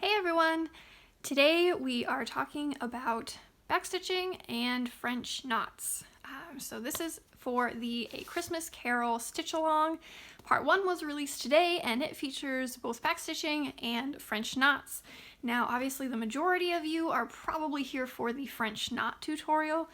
Hey everyone! Today we are talking about backstitching and French knots. So this is for the A Christmas Carol stitch along. Part 1 was released today and it features both backstitching and French knots. Now obviously the majority of you are probably here for the French knot tutorial.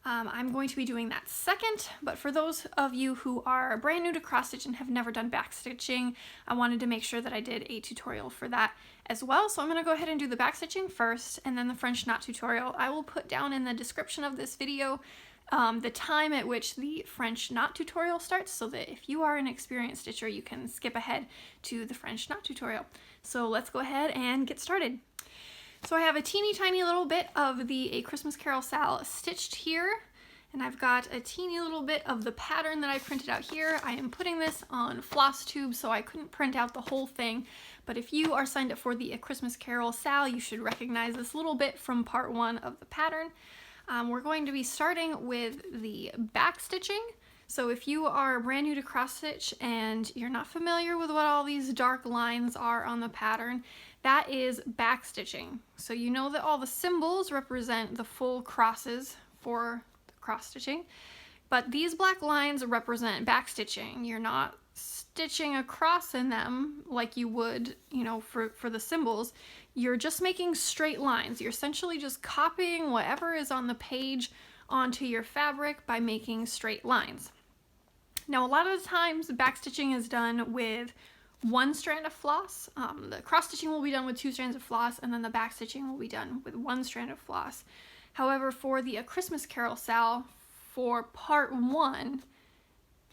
I'm going to be doing that second, but for those of you who are brand new to cross stitch and have never done backstitching, I wanted to make sure that I did a tutorial for that as well. So I'm going to go ahead and do the backstitching first and then the French knot tutorial. I will put down in the description of this video the time at which the French knot tutorial starts, so that if you are an experienced stitcher, you can skip ahead to the French knot tutorial. So let's go ahead and get started. So I have a teeny tiny little bit of the A Christmas Carol SAL stitched here, and I've got a teeny little bit of the pattern that I printed out here. I am putting this on floss tube, so I couldn't print out the whole thing, but if you are signed up for the A Christmas Carol SAL, you should recognize this little bit from part 1 of the pattern. We're going to be starting with the backstitching. So if you are brand new to cross stitch and you're not familiar with what all these dark lines are on the pattern, that is backstitching. So you know that all the symbols represent the full crosses for the cross stitching, but these black lines represent backstitching. You're not stitching across in them like you would, for the symbols. You're just making straight lines. You're essentially just copying whatever is on the page onto your fabric by making straight lines. Now, a lot of the times backstitching is done with one strand of floss. The cross stitching will be done with 2 strands of floss, and then the backstitching will be done with 1 strand of floss. However, for the A Christmas Carol SAL, for part 1,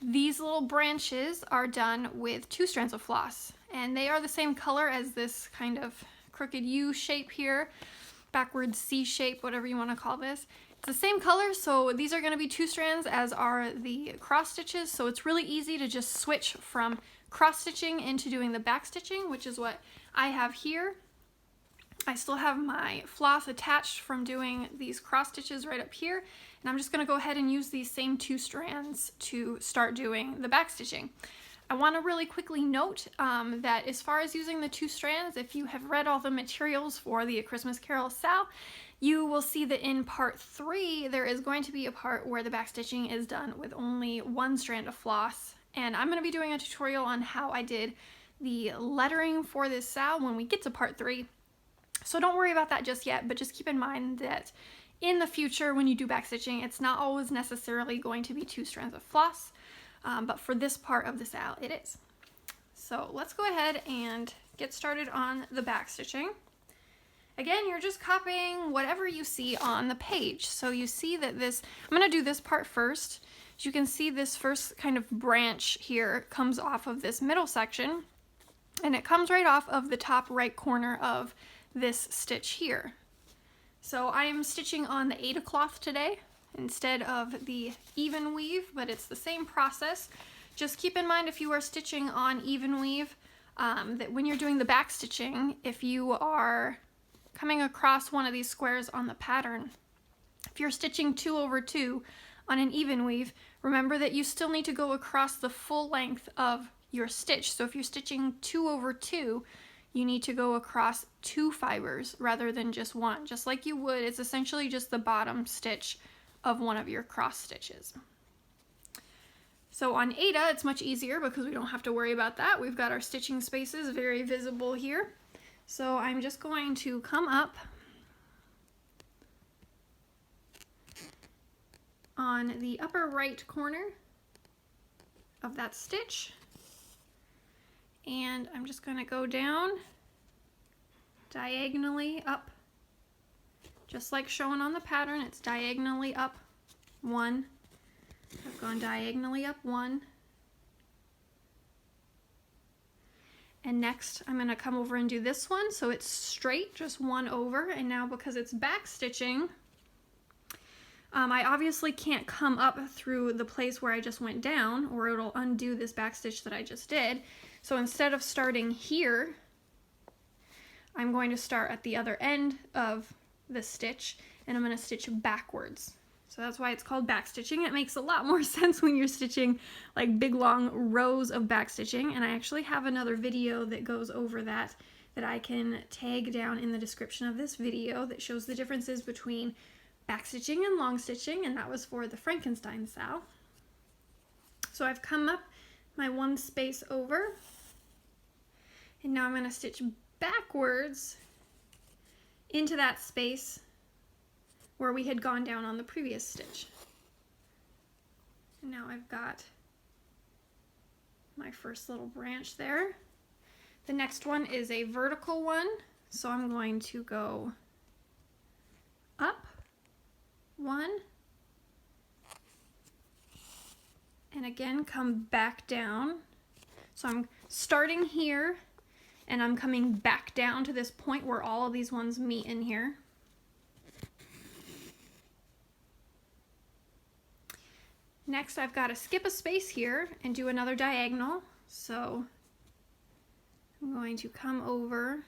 these little branches are done with 2 strands of floss, and they are the same color as this kind of crooked U shape here, backwards C shape, whatever you want to call this. It's the same color, so these are going to be 2 strands, as are the cross stitches, so it's really easy to just switch from cross stitching into doing the back stitching, which is what I have here. I still have my floss attached from doing these cross stitches right up here, and I'm just going to go ahead and use these same 2 strands to start doing the back stitching. I want to really quickly note that as far as using the 2 strands, if you have read all the materials for the A Christmas Carol SAL, you will see that in part 3 there is going to be a part where the backstitching is done with only 1 strand of floss, and I'm going to be doing a tutorial on how I did the lettering for this SAL when we get to part 3. So don't worry about that just yet, but just keep in mind that in the future when you do backstitching, it's not always necessarily going to be 2 strands of floss, but for this part of the SAL it is. So let's go ahead and get started on the backstitching. Again, you're just copying whatever you see on the page. So you see that this, I'm going to do this part first. As you can see, this first kind of branch here comes off of this middle section, and it comes right off of the top right corner of this stitch here. So I am stitching on the Aida cloth today instead of the even weave, but it's the same process. Just keep in mind, if you are stitching on even weave, that when you're doing the back stitching, if you are coming across one of these squares on the pattern, if you're stitching 2 over 2 on an even weave, remember that you still need to go across the full length of your stitch. So if you're stitching 2 over 2, you need to go across 2 fibers rather than just 1, just like you would. It's essentially just the bottom stitch of one of your cross stitches. So on Aida, it's much easier because we don't have to worry about that. We've got our stitching spaces very visible here. So I'm just going to come up on the upper right corner of that stitch, and I'm just going to go down diagonally up, just like shown on the pattern. It's diagonally up 1. I've gone diagonally up 1. And next I'm going to come over and do this one, so it's straight, just 1 over, and now because it's back stitching, I obviously can't come up through the place where I just went down, or it'll undo this back stitch that I just did. So instead of starting here, I'm going to start at the other end of the stitch, and I'm going to stitch backwards. So that's why it's called backstitching. It makes a lot more sense when you're stitching like big long rows of backstitching. And I actually have another video that goes over that I can tag down in the description of this video that shows the differences between backstitching and long stitching, and that was for the Frankenstein SAL. So I've come up my one space over, and now I'm going to stitch backwards into that space where we had gone down on the previous stitch. And now I've got my first little branch there. The next one is a vertical one, so I'm going to go up one, and again come back down. So I'm starting here and I'm coming back down to this point where all of these ones meet in here. Next, I've got to skip a space here and do another diagonal. So I'm going to come over.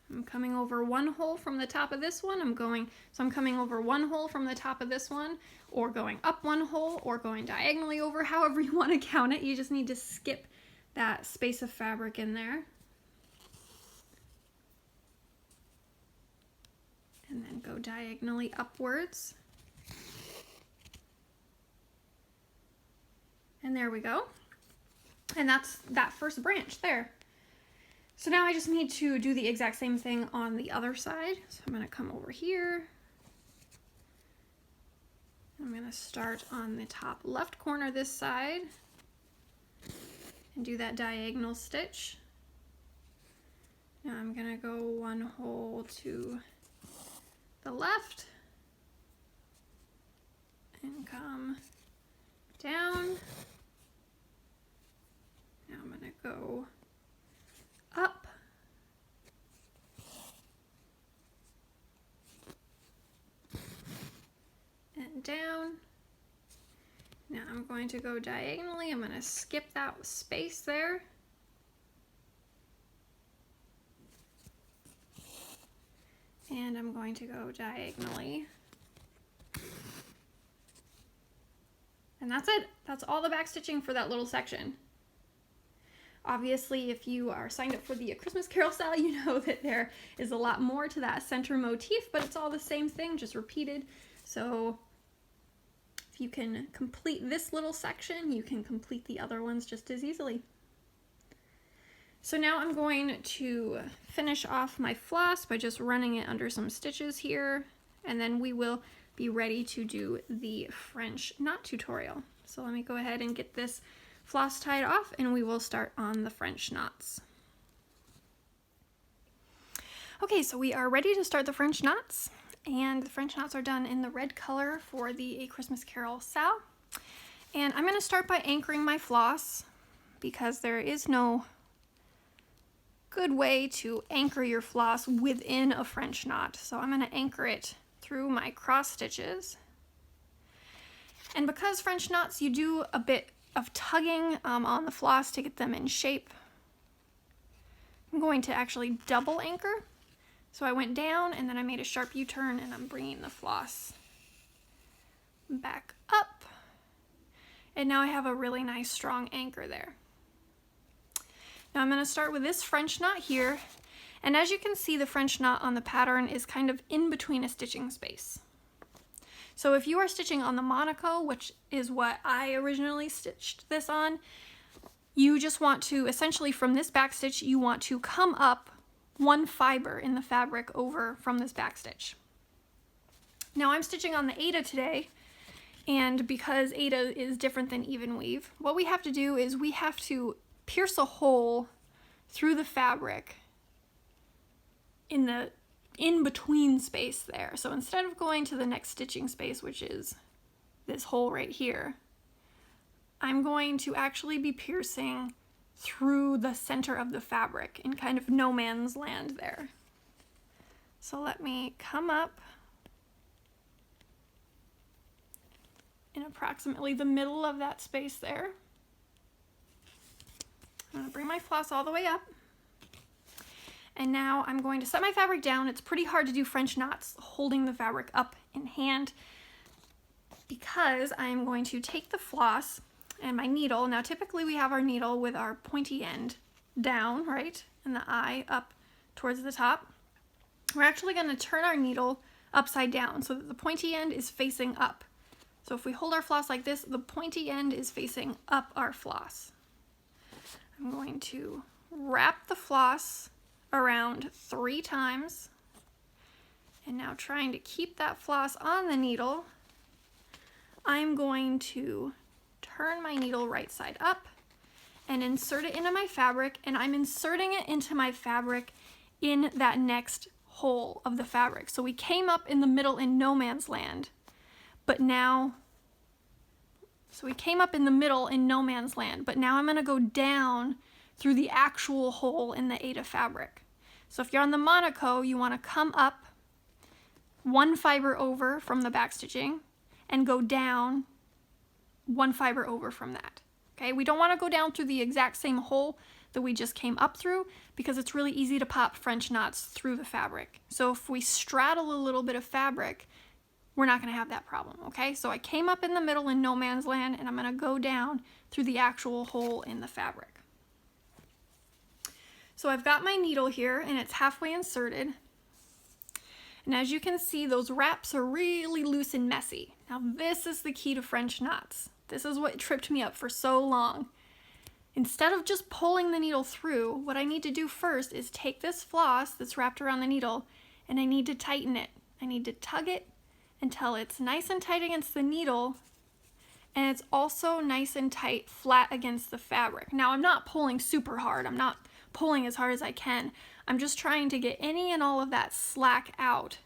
I'm coming over one hole from the top of this one. So I'm coming over one hole from the top of this one, or going up one hole, or going diagonally over, however you want to count it. You just need to skip that space of fabric in there. And then go diagonally upwards. And there we go. And that's that first branch there. So now I just need to do the exact same thing on the other side. So I'm going to come over here. I'm going to start on the top left corner this side and do that diagonal stitch. Now I'm going to go one hole to the left and come down. Now I'm going to go up and down. Now I'm going to go diagonally. I'm going to skip that space there. And I'm going to go diagonally. And that's it. That's all the backstitching for that little section. Obviously, if you are signed up for the A Christmas Carol SAL, you know that there is a lot more to that center motif, but it's all the same thing, just repeated. So if you can complete this little section, you can complete the other ones just as easily. So now I'm going to finish off my floss by just running it under some stitches here, and then we will be ready to do the French knot tutorial. So let me go ahead and get this floss tied off, and we will start on the French knots. Okay, so we are ready to start the French knots, and the French knots are done in the red color for the A Christmas Carol SAL. And I'm going to start by anchoring my floss, because there is no good way to anchor your floss within a French knot. So I'm going to anchor it through my cross stitches. And because French knots, you do a bit of tugging on the floss to get them in shape. I'm going to actually double anchor. So I went down and then I made a sharp U-turn, and I'm bringing the floss back up. And now I have a really nice strong anchor there. Now I'm going to start with this French knot here. And as you can see, the French knot on the pattern is kind of in between a stitching space. So if you are stitching on the Monaco, which is what I originally stitched this on, you just want to, essentially from this back stitch, you want to come up one fiber in the fabric over from this back stitch. Now I'm stitching on the Aida today, and because Aida is different than even weave, what we have to do is we have to pierce a hole through the fabric in the in-between space there. So instead of going to the next stitching space, which is this hole right here, I'm going to actually be piercing through the center of the fabric in kind of no man's land there. So let me come up in approximately the middle of that space there. I'm going to bring my floss all the way up. And now I'm going to set my fabric down. It's pretty hard to do French knots holding the fabric up in hand, because I'm going to take the floss and my needle. Now typically we have our needle with our pointy end down, right? And the eye up towards the top. We're actually going to turn our needle upside down so that the pointy end is facing up. So if we hold our floss like this, the pointy end is facing up our floss. I'm going to wrap the floss around 3 times. And now, trying to keep that floss on the needle, I'm going to turn my needle right side up and insert it into my fabric, and I'm inserting it into my fabric in that next hole of the fabric. So we came up in the middle in no man's land, but now, I'm going to go down through the actual hole in the Aida fabric. So if you're on the Monaco, you want to come up 1 fiber over from the backstitching and go down 1 fiber over from that. Okay, we don't want to go down through the exact same hole that we just came up through, because it's really easy to pop French knots through the fabric. So if we straddle a little bit of fabric, we're not going to have that problem, okay? So I came up in the middle in no man's land, and I'm going to go down through the actual hole in the fabric. So I've got my needle here, and it's halfway inserted. And as you can see, those wraps are really loose and messy. Now this is the key to French knots. This is what tripped me up for so long. Instead of just pulling the needle through, what I need to do first is take this floss that's wrapped around the needle, and I need to tighten it. I need to tug it until it's nice and tight against the needle, and it's also nice and tight flat against the fabric. Now I'm not pulling super hard. I'm not pulling as hard as I can. I'm just trying to get any and all of that slack out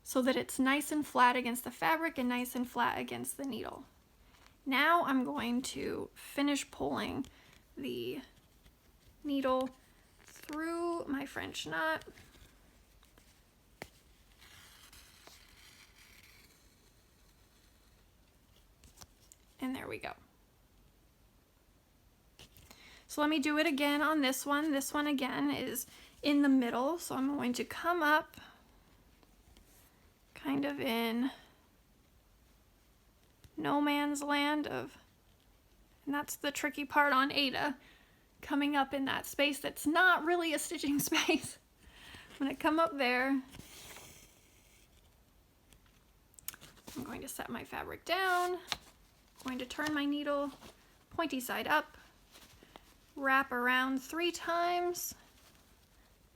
so that it's nice and flat against the fabric and nice and flat against the needle. Now I'm going to finish pulling the needle through my French knot. And there we go. So let me do it again on this one. This one again is in the middle, so I'm going to come up kind of in no man's land of, and that's the tricky part on Aida, coming up in that space that's not really a stitching space. I'm going to come up there. I'm going to set my fabric down. I'm going to turn my needle pointy side up, wrap around 3 times,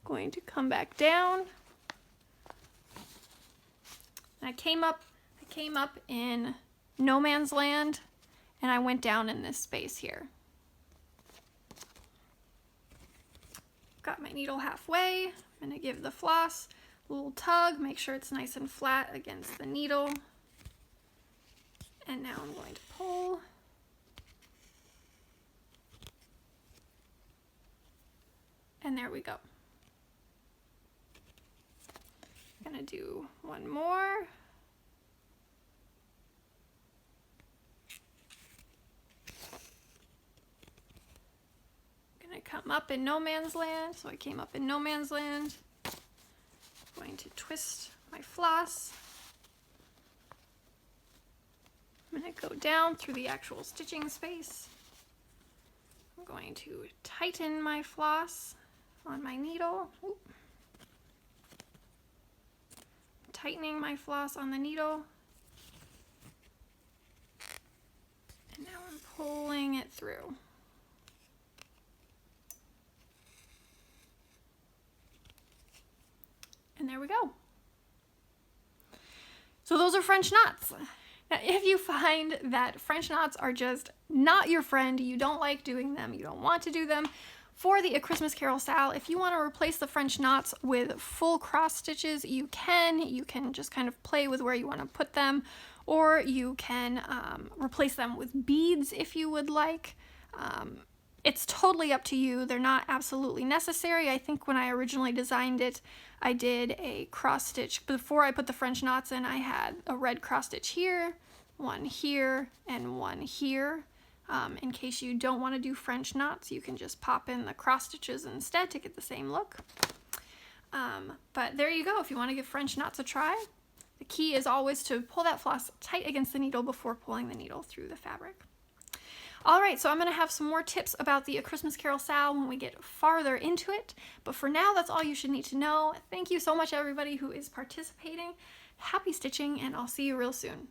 going to come back down. And I came up in no man's land, and I went down in this space here. Got my needle halfway. I'm going to give the floss a little tug, make sure it's nice and flat against the needle. And now I'm going to pull. And there we go. I'm going to do one more. I'm going to come up in no man's land. So I came up in no man's land. I'm going to twist my floss. I'm going to go down through the actual stitching space. I'm going to tighten my floss on my needle. Oop. Tightening my floss on the needle. And now I'm pulling it through. And there we go. So those are French knots. Now, if you find that French knots are just not your friend, you don't like doing them, you don't want to do them, for the A Christmas Carol SAL, if you want to replace the French knots with full cross stitches, you can just kind of play with where you want to put them, or you can replace them with beads if you would like. It's totally up to you. They're not absolutely necessary. I think when I originally designed it, I did a cross stitch. Before I put the French knots in, I had a red cross stitch here, one here, and one here. In case you don't want to do French knots, you can just pop in the cross stitches instead to get the same look. But there you go. If you want to give French knots a try, the key is always to pull that floss tight against the needle before pulling the needle through the fabric. All right, so I'm going to have some more tips about the A Christmas Carol SAL when we get farther into it. But for now, that's all you should need to know. Thank you so much, everybody who is participating. Happy stitching, and I'll see you real soon.